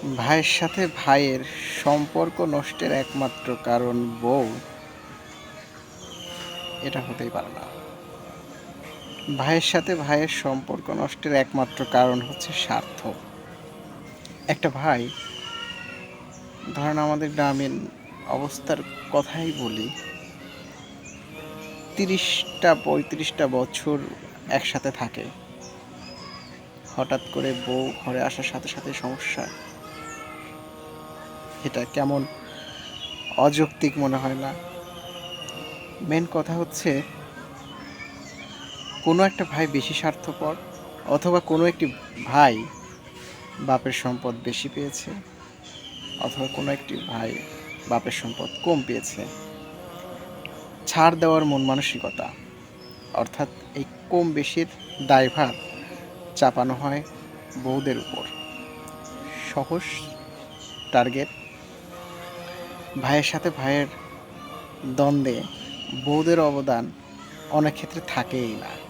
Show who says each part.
Speaker 1: ভাইয়ের সাথে ভাইয়ের সম্পর্ক নষ্টের একমাত্র কারণ বউ, এটা হতেই পারে না। ভাইয়ের সাথে ভাইয়ের সম্পর্ক নষ্টের একমাত্র কারণ হচ্ছে স্বার্থ। একটা ভাই, ধরেন আমাদের গ্রামীণ অবস্থার কথাই বলি, ৩০-৩৫টা বছর একসাথে থাকে। হঠাৎ করে বউ ঘরে আসার সাথে সাথে সমস্যা। এটা কেমন অযৌক্তিক মনে হয় না? মেন কথা হচ্ছে, কোনো একটা ভাই বেশি স্বার্থপর, অথবা কোনো একটি ভাই বাপের সম্পদ বেশি পেয়েছে, অথবা কোনো একটি ভাই বাপের সম্পদ কম পেয়েছে। ছাড় দেওয়ার মন মানসিকতা, অর্থাৎ এই কম বেশির দায়ভার চাপানো হয় বউদের উপর। সহজ টার্গেট, ভাইয়ের সাথে ভাইয়ের দ্বন্দ্বে বউদের অবদান অনেক ক্ষেত্রে থাকেই না।